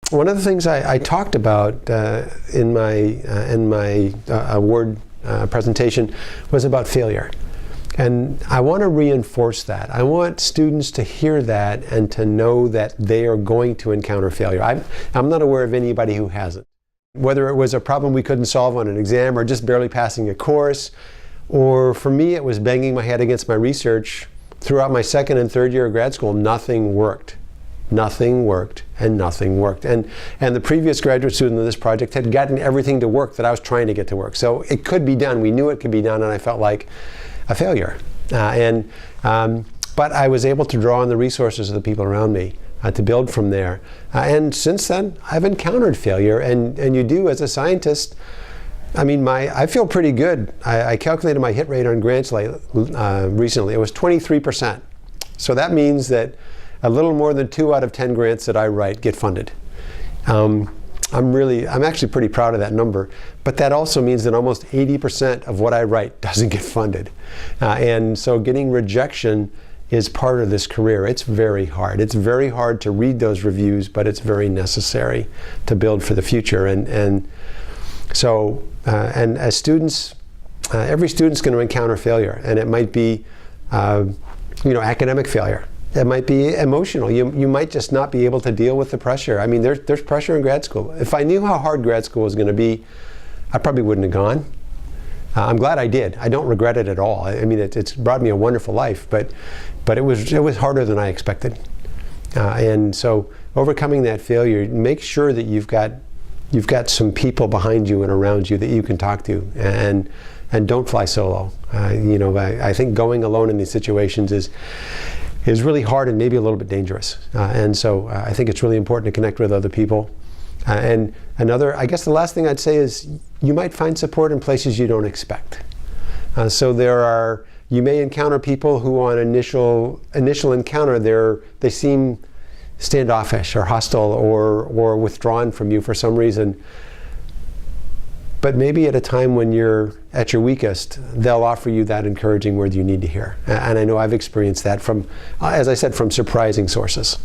One of the things I talked about in my award presentation was about failure. And I want to reinforce that. I want students to hear that and to know that they are going to encounter failure. I'm not aware of anybody who hasn't. Whether it was a problem we couldn't solve on an exam or just barely passing a course, or for me it was banging my head against my research throughout my second and third year of grad school, nothing worked. Nothing worked, and nothing worked. And the previous graduate student of this project had gotten everything to work that I was trying to get to work. So it could be done. We knew it could be done, and I felt like a failure. But I was able to draw on the resources of the people around me to build from there. And since then, I've encountered failure, and you do as a scientist. I mean, I feel pretty good. I calculated my hit rate on grants recently. It was 23%. So that means that a little more than 2 out of 10 grants that I write get funded. I'm actually pretty proud of that number, but that also means that almost 80% of what I write doesn't get funded. And so getting rejection is part of this career. It's very hard. It's very hard to read those reviews, but it's very necessary to build for the future. And as students, every student's going to encounter failure, and it might be, academic failure. It might be emotional. You might just not be able to deal with the pressure. I mean, there's pressure in grad school. If I knew how hard grad school was going to be, I probably wouldn't have gone. I'm glad I did. I don't regret it at all. I mean, it's brought me a wonderful life, but it was harder than I expected. And so overcoming that failure, make sure that you've got some people behind you and around you that you can talk to, and don't fly solo. I think going alone in these situations is really hard and maybe a little bit dangerous. And so I think it's really important to connect with other people. And I guess the last thing I'd say is you might find support in places you don't expect. So you may encounter people who on initial encounter, they seem standoffish or hostile or withdrawn from you for some reason. But maybe at a time when you're at your weakest, they'll offer you that encouraging word you need to hear. And I know I've experienced that from, as I said, from surprising sources.